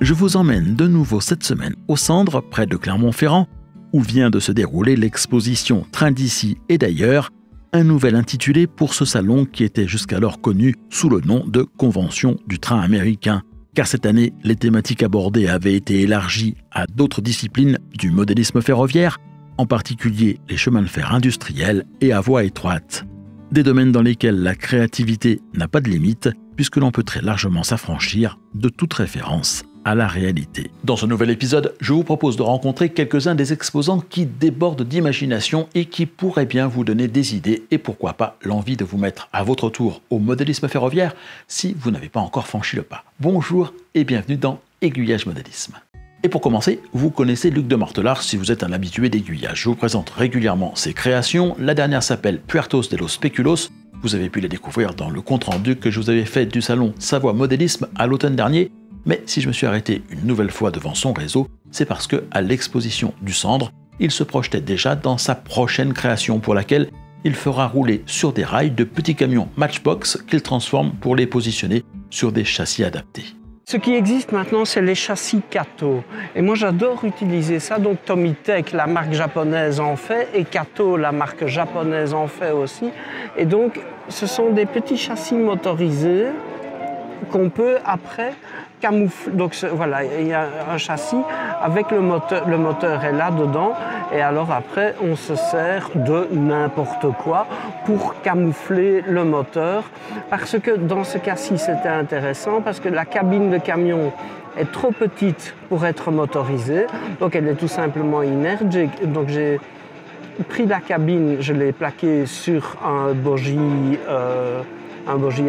Je vous emmène de nouveau cette semaine au Cendres, près de Clermont-Ferrand, où vient de se dérouler l'exposition Train d'ici et d'ailleurs, un nouvel intitulé pour ce salon qui était jusqu'alors connu sous le nom de Convention du train américain. Car cette année, les thématiques abordées avaient été élargies à d'autres disciplines du modélisme ferroviaire, en particulier les chemins de fer industriels et à voie étroite. Des domaines dans lesquels la créativité n'a pas de limite, puisque l'on peut très largement s'affranchir de toute référence à la réalité. Dans ce nouvel épisode, je vous propose de rencontrer quelques-uns des exposants qui débordent d'imagination et qui pourraient bien vous donner des idées et pourquoi pas l'envie de vous mettre à votre tour au modélisme ferroviaire si vous n'avez pas encore franchi le pas. Bonjour et bienvenue dans Aiguillage Modélisme. Et pour commencer, vous connaissez Luc de Mortelard si vous êtes un habitué d'Aiguillage. Je vous présente régulièrement ses créations. La dernière s'appelle Puertos de los Speculos. Vous avez pu la découvrir dans le compte-rendu que je vous avais fait du salon Savoie Modélisme à l'automne dernier. Mais si je me suis arrêté une nouvelle fois devant son réseau, c'est parce que à l'exposition du Cendres, il se projetait déjà dans sa prochaine création pour laquelle il fera rouler sur des rails de petits camions Matchbox qu'il transforme pour les positionner sur des châssis adaptés. Ce qui existe maintenant, c'est les châssis Kato. Et moi, j'adore utiliser ça. Donc, Tomitech, la marque japonaise, en fait. Et Kato, la marque japonaise, en fait aussi. Et donc, ce sont des petits châssis motorisés qu'on peut après camoufler. Donc voilà, il y a un châssis avec le moteur est là dedans et alors après on se sert de n'importe quoi pour camoufler le moteur parce que dans ce cas-ci c'était intéressant parce que la cabine de camion est trop petite pour être motorisée, donc elle est tout simplement inerte. Donc j'ai pris la cabine, je l'ai plaquée sur un bogie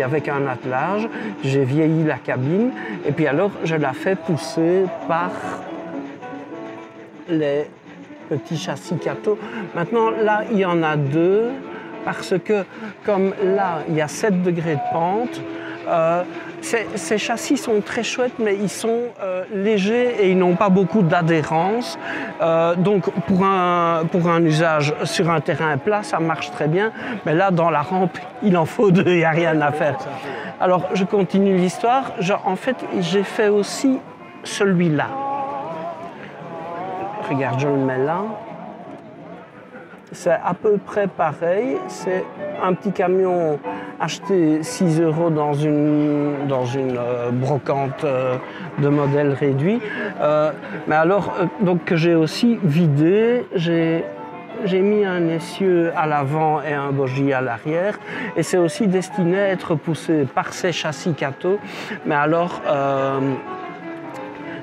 avec un attelage, j'ai vieilli la cabine et puis alors je la fais pousser par les petits châssis Kato. Maintenant là il y en a deux parce que comme là il y a 7 degrés de pente, ces châssis sont très chouettes mais ils sont légers et ils n'ont pas beaucoup d'adhérence. Donc pour un usage sur un terrain plat ça marche très bien, mais là dans la rampe il en faut deux, il n'y a rien à faire. Alors je continue l'histoire, en fait j'ai fait aussi celui-là. Regarde, je le mets là. C'est à peu près pareil, c'est un petit camion acheté 6 € dans une brocante de modèle réduit. Mais alors, donc que j'ai aussi vidé, j'ai mis un essieu à l'avant et un bogie à l'arrière. Et c'est aussi destiné à être poussé par ces châssis Kato. Mais alors,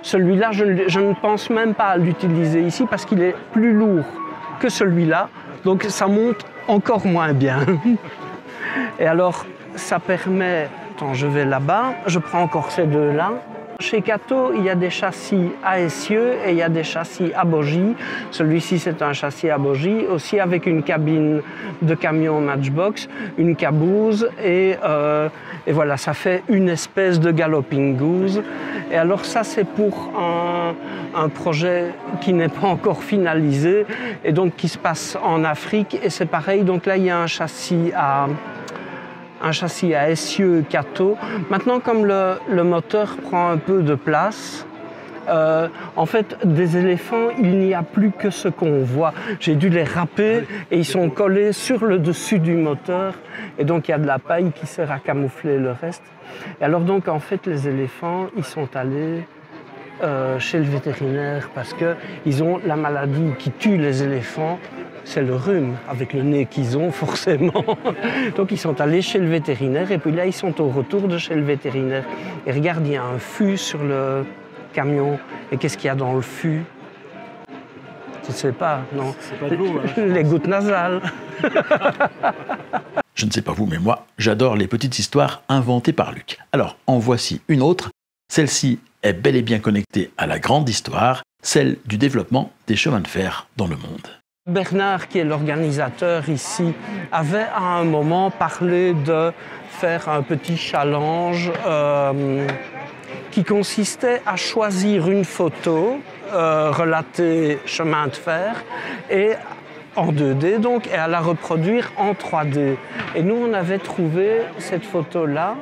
celui-là, je ne pense même pas à l'utiliser ici parce qu'il est plus lourd que celui-là, donc ça monte encore moins bien. Et alors, ça permet... Attends, je vais là-bas, je prends encore ces deux-là. Chez Kato, il y a des châssis à essieu et il y a des châssis à bogie. Celui-ci, c'est un châssis à bogie, aussi avec une cabine de camion Matchbox, une caboose et voilà, ça fait une espèce de galloping goose. Et alors ça, c'est pour un projet qui n'est pas encore finalisé et donc qui se passe en Afrique. Et c'est pareil, donc là, il y a un châssis à essieu Kato. Maintenant, comme le moteur prend un peu de place, en fait, des éléphants, il n'y a plus que ce qu'on voit. J'ai dû les râper et ils sont collés sur le dessus du moteur. Et donc, il y a de la paille qui sert à camoufler le reste. Et alors, donc, en fait, les éléphants, ils sont allés chez le vétérinaire parce qu'ils ont la maladie qui tue les éléphants. C'est le rhume, avec le nez qu'ils ont forcément. Donc ils sont allés chez le vétérinaire et puis là ils sont au retour de chez le vétérinaire. Et regarde, il y a un fût sur le camion. Et qu'est-ce qu'il y a dans le fût? Tu ne sais pas, non? C'est pas de l'eau, hein. Les gouttes nasales. Je ne sais pas vous, mais moi, j'adore les petites histoires inventées par Luc. Alors, en voici une autre. Celle-ci est bel et bien connectée à la grande histoire, celle du développement des chemins de fer dans le monde. Bernard, qui est l'organisateur ici, avait à un moment parlé de faire un petit challenge qui consistait à choisir une photo relatée chemin de fer et en 2D donc, et à la reproduire en 3D. Et nous, on avait trouvé cette photo-là.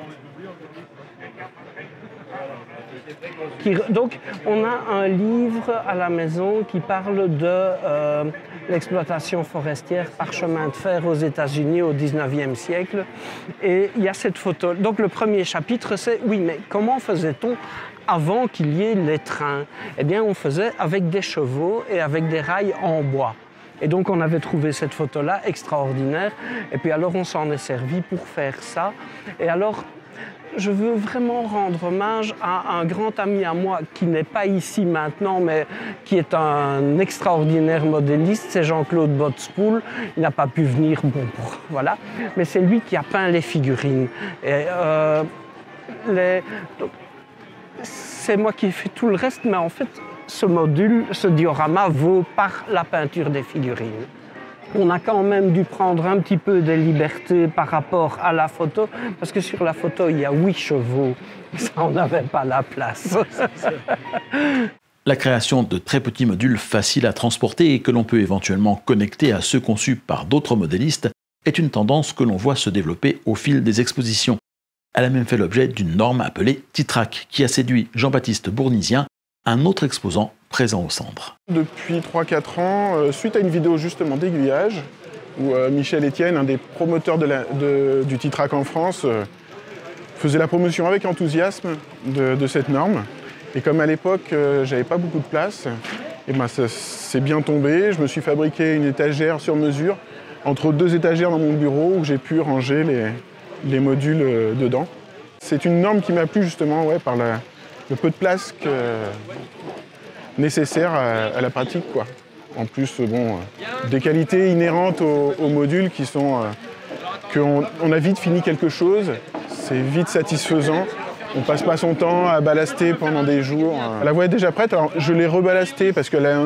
Donc, on a un livre à la maison qui parle de l'exploitation forestière par chemin de fer aux États-Unis au 19e siècle. Et il y a cette photo. Donc, le premier chapitre, c'est oui, mais comment faisait-on avant qu'il y ait les trains? Eh bien, on faisait avec des chevaux et avec des rails en bois. Et donc, on avait trouvé cette photo-là extraordinaire. Et puis, alors, on s'en est servi pour faire ça. Et alors, je veux vraiment rendre hommage à un grand ami à moi qui n'est pas ici maintenant, mais qui est un extraordinaire modéliste, c'est Jean-Claude Botspoul. Il n'a pas pu venir, bon, voilà, mais c'est lui qui a peint les figurines. Et, c'est moi qui ai fait tout le reste, mais en fait, ce module, ce diorama vaut par la peinture des figurines. On a quand même dû prendre un petit peu de liberté par rapport à la photo, parce que sur la photo, il y a 8 chevaux. Ça, on n'avait pas la place. La création de très petits modules faciles à transporter et que l'on peut éventuellement connecter à ceux conçus par d'autres modélistes est une tendance que l'on voit se développer au fil des expositions. Elle a même fait l'objet d'une norme appelée Titrac, qui a séduit Jean-Baptiste Bournisien, un autre exposant présent au centre. Depuis 3-4 ans, suite à une vidéo justement d'aiguillage, où Michel Etienne, un des promoteurs du Titrac en France, faisait la promotion avec enthousiasme de cette norme. Et comme à l'époque, j'avais pas beaucoup de place, et ben ça s'est bien tombé. Je me suis fabriqué une étagère sur mesure, entre 2 étagères dans mon bureau, où j'ai pu ranger les modules dedans. C'est une norme qui m'a plu justement par le peu de place nécessaire à la pratique, quoi. En plus, bon, des qualités inhérentes aux modules qui sont qu'on a vite fini quelque chose, c'est vite satisfaisant. On passe pas son temps à ballaster pendant des jours. La voie est déjà prête, alors je l'ai reballastée parce qu'elle a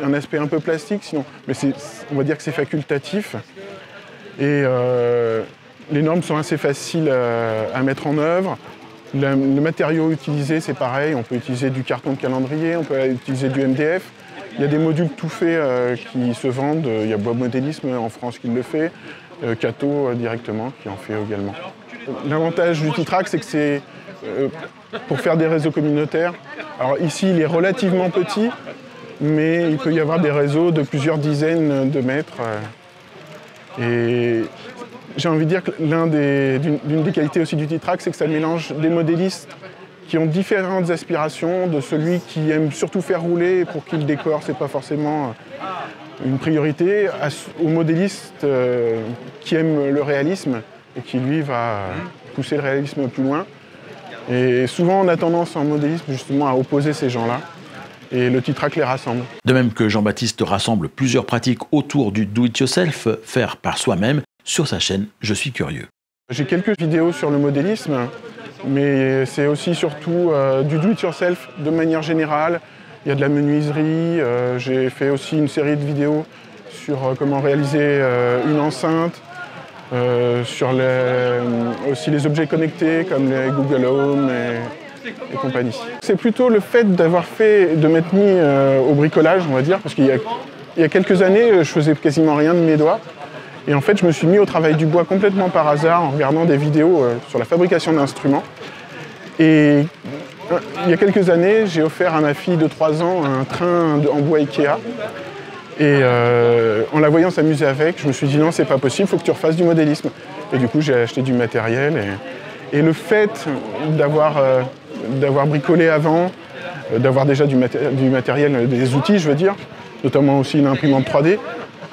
un aspect un peu plastique, sinon, mais on va dire que c'est facultatif. Et les normes sont assez faciles à mettre en œuvre. Le matériau utilisé, c'est pareil, on peut utiliser du carton de calendrier, on peut utiliser du MDF. Il y a des modules tout faits qui se vendent, il y a Bois Modélisme en France qui le fait, Cato directement qui en fait également. L'avantage du Titrac, c'est que c'est pour faire des réseaux communautaires. Alors ici, il est relativement petit, mais il peut y avoir des réseaux de plusieurs dizaines de mètres. Et j'ai envie de dire que l'une des qualités aussi du Titrac, c'est que ça mélange des modélistes qui ont différentes aspirations, de celui qui aime surtout faire rouler et pour qui le décor, c'est pas forcément une priorité, aux modélistes qui aiment le réalisme et qui, lui, va pousser le réalisme plus loin. Et souvent, on a tendance en modélisme justement à opposer ces gens-là. Et le Titrac les rassemble. De même que Jean-Baptiste rassemble plusieurs pratiques autour du do-it-yourself, faire par soi-même, sur sa chaîne Je suis curieux. J'ai quelques vidéos sur le modélisme, mais c'est aussi surtout du do-it-yourself de manière générale. Il y a de la menuiserie, j'ai fait aussi une série de vidéos sur comment réaliser une enceinte, sur aussi les objets connectés comme les Google Home et compagnie. C'est plutôt le fait de m'être mis au bricolage, on va dire, parce qu'il y a quelques années, je faisais quasiment rien de mes doigts. Et en fait, je me suis mis au travail du bois complètement par hasard en regardant des vidéos sur la fabrication d'instruments. Et il y a quelques années, j'ai offert à ma fille de 3 ans un train en bois Ikea. Et en la voyant s'amuser avec, je me suis dit non, c'est pas possible, il faut que tu refasses du modélisme. Et du coup, j'ai acheté du matériel. Et le fait d'avoir bricolé avant, d'avoir déjà du matériel, des outils, je veux dire, notamment aussi une imprimante 3D,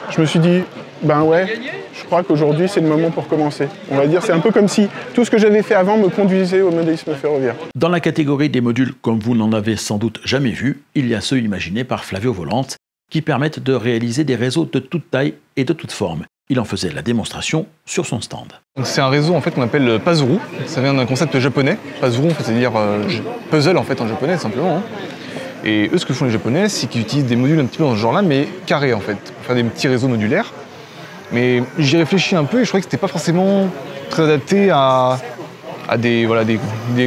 je me suis dit, ben ouais, je crois qu'aujourd'hui c'est le moment pour commencer. On va dire, c'est un peu comme si tout ce que j'avais fait avant me conduisait au modélisme ferroviaire. Dans la catégorie des modules comme vous n'en avez sans doute jamais vu, il y a ceux imaginés par Flavio Volante qui permettent de réaliser des réseaux de toute taille et de toute forme. Il en faisait la démonstration sur son stand. C'est un réseau en fait qu'on appelle Pazuru. Ça vient d'un concept japonais. Pazuru, c'est-à-dire puzzle en fait en japonais simplement. Hein. Et eux, ce que font les Japonais, c'est qu'ils utilisent des modules un petit peu dans ce genre-là, mais carrés en fait, pour faire des petits réseaux modulaires. Mais j'y réfléchis un peu et je trouvais que c'était pas forcément très adapté à des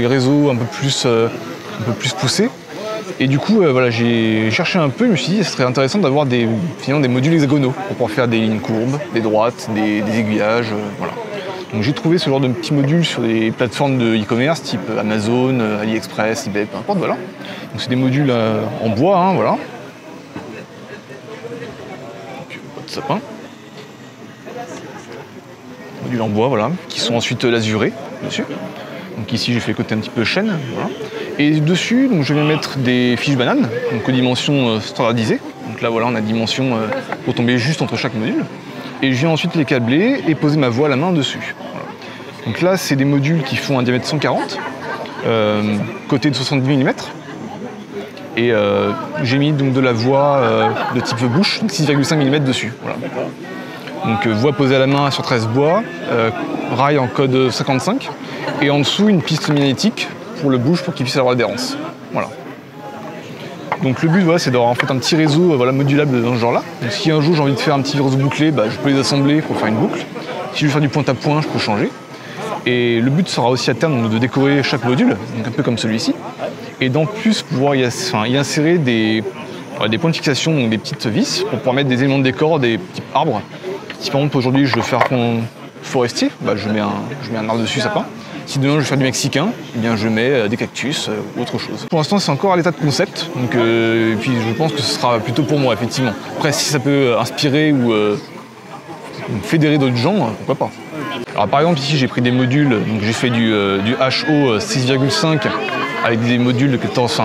réseaux un peu plus poussés. Et du coup, j'ai cherché un peu, je me suis dit, ce serait intéressant d'avoir finalement des modules hexagonaux pour pouvoir faire des lignes courbes, des droites, des aiguillages, voilà. Donc j'ai trouvé ce genre de petits modules sur des plateformes de e-commerce type Amazon, AliExpress, eBay, peu importe, voilà. Donc c'est des modules en bois, hein, voilà. Donc, pas de sapin. Modules en bois, voilà, qui sont ensuite lasurés dessus. Donc ici j'ai fait le côté un petit peu chêne, voilà. Et dessus, donc, je vais mettre des fiches bananes, donc aux dimensions standardisées. Donc là voilà, on a dimension pour tomber juste entre chaque module. Et je viens ensuite les câbler et poser ma voie à la main dessus. Voilà. Donc là, c'est des modules qui font un diamètre 140, côté de 70 mm. Et j'ai mis donc de la voie de type bouche, donc 6,5 mm dessus. Voilà. Donc voie posée à la main sur 13 bois, rail en code 55, et en dessous une piste magnétique pour le bouche pour qu'il puisse avoir l'adhérence. Voilà. Donc le but, voilà, c'est d'avoir en fait un petit réseau modulable dans ce genre-là. Donc si un jour j'ai envie de faire un petit réseau bouclé, je peux les assembler pour faire une boucle. Si je veux faire du point à point, je peux changer. Et le but sera aussi à terme de décorer chaque module, donc un peu comme celui-ci. Et d'en plus pouvoir y insérer des points de fixation, donc des petites vis, pour pouvoir mettre des éléments de décor, des petits arbres. Si par exemple aujourd'hui je veux faire un forestier, je mets un arbre dessus, sapin. Si demain je veux faire du mexicain, eh bien je mets des cactus ou autre chose. Pour l'instant c'est encore à l'état de concept, donc, et puis je pense que ce sera plutôt pour moi effectivement. Après si ça peut inspirer ou fédérer d'autres gens, pourquoi pas. Alors par exemple ici j'ai pris des modules, donc j'ai fait du HO 6,5 avec des modules de 14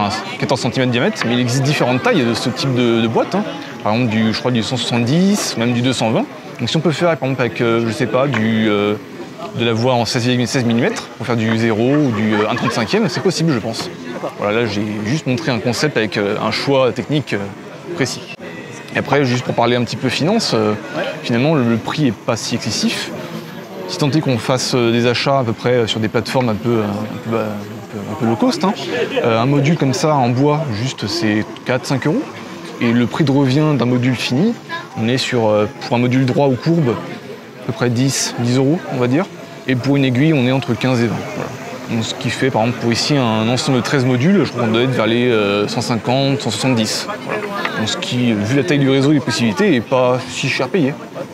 cm de diamètre, mais il existe différentes tailles de ce type de boîte. Hein. Par exemple je crois du 170, même du 220. Donc si on peut faire par exemple avec, je sais pas, de la voie en 16,16 mm pour faire du 0 ou du 1/35e, c'est possible je pense. Voilà, là j'ai juste montré un concept avec un choix technique précis. Et après, juste pour parler un petit peu finance, finalement le prix n'est pas si excessif. Si tant est qu'on fasse des achats à peu près sur des plateformes un peu low cost, hein. Un module comme ça en bois, juste c'est 4-5 €. Et le prix de revient d'un module fini, on est sur, pour un module droit ou courbe, à peu près 10 € on va dire. Et pour une aiguille, on est entre 15 et 20. Voilà. Donc, ce qui fait, par exemple, pour ici, un ensemble de 13 modules, je crois qu'on doit être vers les 150, 170. Voilà. Donc, ce qui, vu la taille du réseau et les possibilités, n'est pas si cher payé,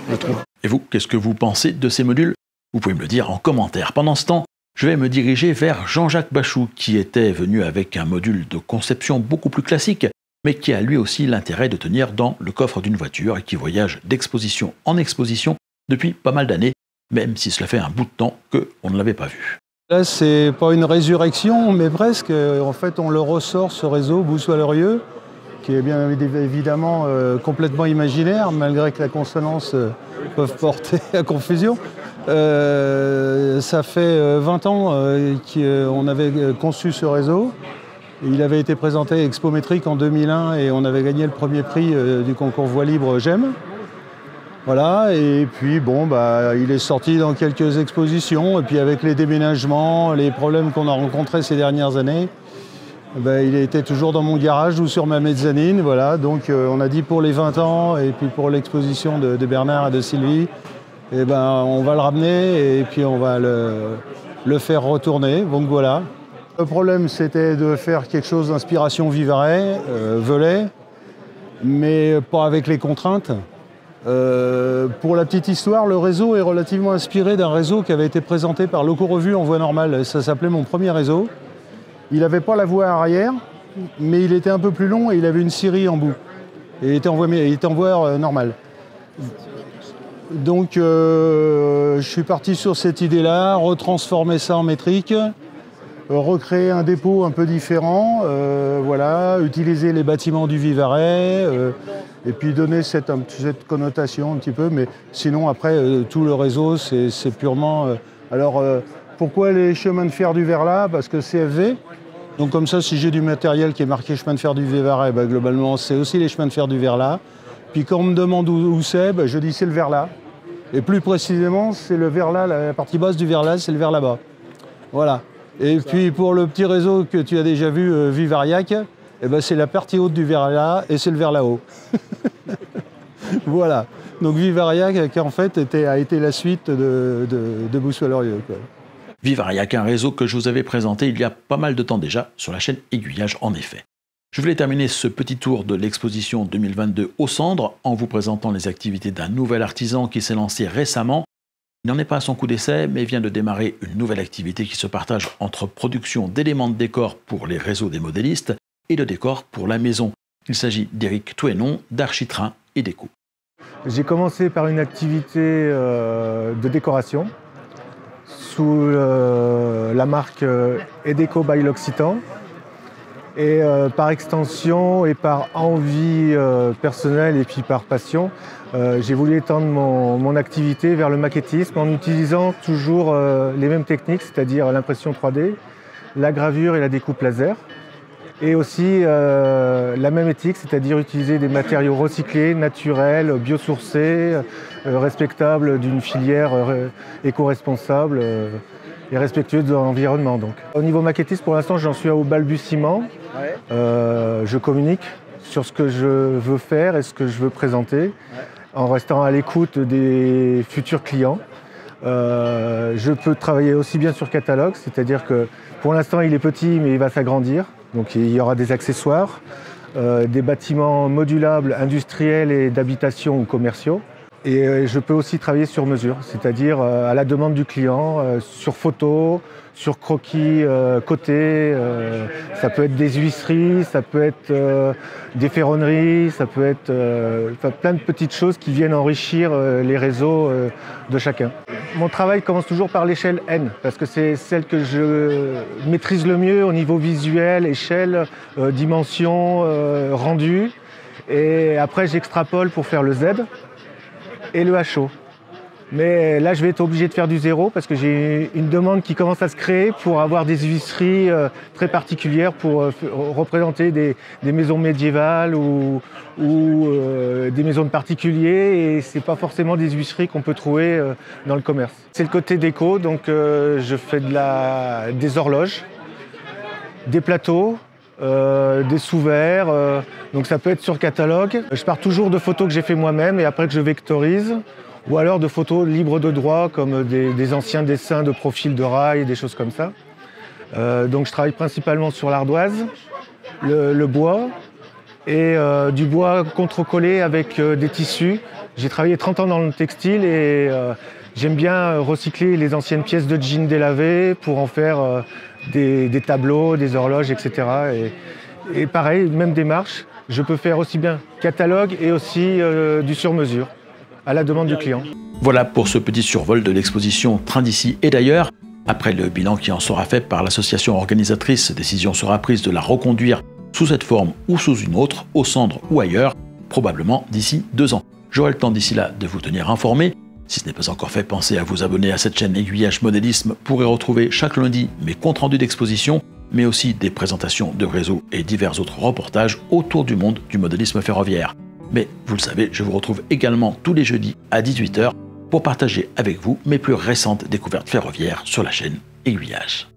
je trouve. Et vous, qu'est-ce que vous pensez de ces modules? Vous pouvez me le dire en commentaire. Pendant ce temps, je vais me diriger vers Jean-Jacques Bachou, qui était venu avec un module de conception beaucoup plus classique, mais qui a lui aussi l'intérêt de tenir dans le coffre d'une voiture et qui voyage d'exposition en exposition depuis pas mal d'années, même si cela fait un bout de temps qu'on ne l'avait pas vu. Là, c'est pas une résurrection, mais presque. En fait, on le ressort, ce réseau Boussois-Lorieux, qui est bien évidemment complètement imaginaire, malgré que la consonance peuvent porter à confusion. Ça fait 20 ans qu'on avait conçu ce réseau. Il avait été présenté à Expométrique en 2001 et on avait gagné le premier prix du concours Voix Libre GEM. Voilà, et puis bon, il est sorti dans quelques expositions, et puis avec les déménagements, les problèmes qu'on a rencontrés ces dernières années, il était toujours dans mon garage ou sur ma mezzanine, voilà. Donc on a dit pour les 20 ans, et puis pour l'exposition de Bernard et de Sylvie, on va le ramener, et puis on va le faire retourner, donc voilà. Le problème, c'était de faire quelque chose d'inspiration Vivarais, Velay, mais pas avec les contraintes. Pour la petite histoire, le réseau est relativement inspiré d'un réseau qui avait été présenté par Loco-Revue en voie normale. Ça s'appelait mon premier réseau. Il n'avait pas la voie arrière, mais il était un peu plus long et il avait une scierie en bout. Et il était en voie normale. Donc je suis parti sur cette idée-là, retransformer ça en métrique, recréer un dépôt un peu différent, voilà, utiliser les bâtiments du Vivarais, et puis donner cette connotation un petit peu, mais sinon après tout le réseau c'est purement... pourquoi les chemins de fer du Verlat? Parce que CFV, donc comme ça si j'ai du matériel qui est marqué chemin de fer du Vivarais, globalement c'est aussi les chemins de fer du Verlat. Puis quand on me demande où c'est, je dis c'est le Verlat. Et plus précisément c'est le Verlat, la partie basse du Verlat, c'est le Verlat bas. Voilà. Et puis pour le petit réseau que tu as déjà vu, Vivariac, c'est la partie haute du Verlat et c'est le Verlat haut. Voilà. Donc Vivariac qui en fait a été la suite de Boussois-Lorieux. Vivariac, un réseau que je vous avais présenté il y a pas mal de temps déjà sur la chaîne Aiguillage en effet. Je voulais terminer ce petit tour de l'exposition 2022 au Cendres en vous présentant les activités d'un nouvel artisan qui s'est lancé récemment. Il n'en est pas à son coup d'essai, mais vient de démarrer une nouvelle activité qui se partage entre production d'éléments de décor pour les réseaux des modélistes et de décor pour la maison. Il s'agit d'Éric Touénon, d'Architrain et Déco. J'ai commencé par une activité de décoration sous la marque Edeco by L'Occitan. Et par extension et par envie personnelle et puis par passion, j'ai voulu étendre mon activité vers le maquettisme en utilisant toujours les mêmes techniques, c'est-à-dire l'impression 3D, la gravure et la découpe laser. Et aussi la même éthique, c'est-à-dire utiliser des matériaux recyclés, naturels, biosourcés, respectables d'une filière éco-responsable et respectueuse de l'environnement. Au niveau maquettisme, pour l'instant, j'en suis au balbutiement. Je communique sur ce que je veux faire et ce que je veux présenter, en restant à l'écoute des futurs clients. Je peux travailler aussi bien sur catalogue, c'est-à-dire que pour l'instant, il est petit, mais il va s'agrandir. Donc il y aura des accessoires, des bâtiments modulables, industriels et d'habitation ou commerciaux. Et je peux aussi travailler sur mesure, c'est-à-dire à la demande du client, sur photo, sur croquis côté. Ça peut être des huisseries, ça peut être des ferronneries, ça peut être plein de petites choses qui viennent enrichir les réseaux de chacun. Mon travail commence toujours par l'échelle N, parce que c'est celle que je maîtrise le mieux au niveau visuel, échelle, dimension, rendu. Et après j'extrapole pour faire le Z et le HO. Mais là, je vais être obligé de faire du zéro parce que j'ai une demande qui commence à se créer pour avoir des huisseries très particulières pour représenter des maisons médiévales ou des maisons de particuliers, et c'est pas forcément des huisseries qu'on peut trouver dans le commerce. C'est le côté déco, donc je fais des horloges, des plateaux, des sous-verres, donc ça peut être sur catalogue. Je pars toujours de photos que j'ai fait moi-même et après que je vectorise, ou alors de photos libres de droit comme des anciens dessins de profil de rail, des choses comme ça. Donc je travaille principalement sur l'ardoise, le bois et du bois contre-collé avec des tissus. J'ai travaillé 30 ans dans le textile et j'aime bien recycler les anciennes pièces de jeans délavées pour en faire des tableaux, des horloges, etc. Et pareil, même démarche, je peux faire aussi bien catalogue et aussi du sur-mesure, à la demande du client. Voilà pour ce petit survol de l'exposition Train d'ici et d'ailleurs. Après le bilan qui en sera fait par l'association organisatrice, décision sera prise de la reconduire sous cette forme ou sous une autre, au Cendres ou ailleurs, probablement d'ici 2 ans. J'aurai le temps d'ici là de vous tenir informé. Si ce n'est pas encore fait, pensez à vous abonner à cette chaîne Aiguillage Modélisme pour y retrouver chaque lundi mes comptes rendus d'exposition, mais aussi des présentations de réseaux et divers autres reportages autour du monde du modélisme ferroviaire. Mais vous le savez, je vous retrouve également tous les jeudis à 18 h pour partager avec vous mes plus récentes découvertes ferroviaires sur la chaîne Aiguillage.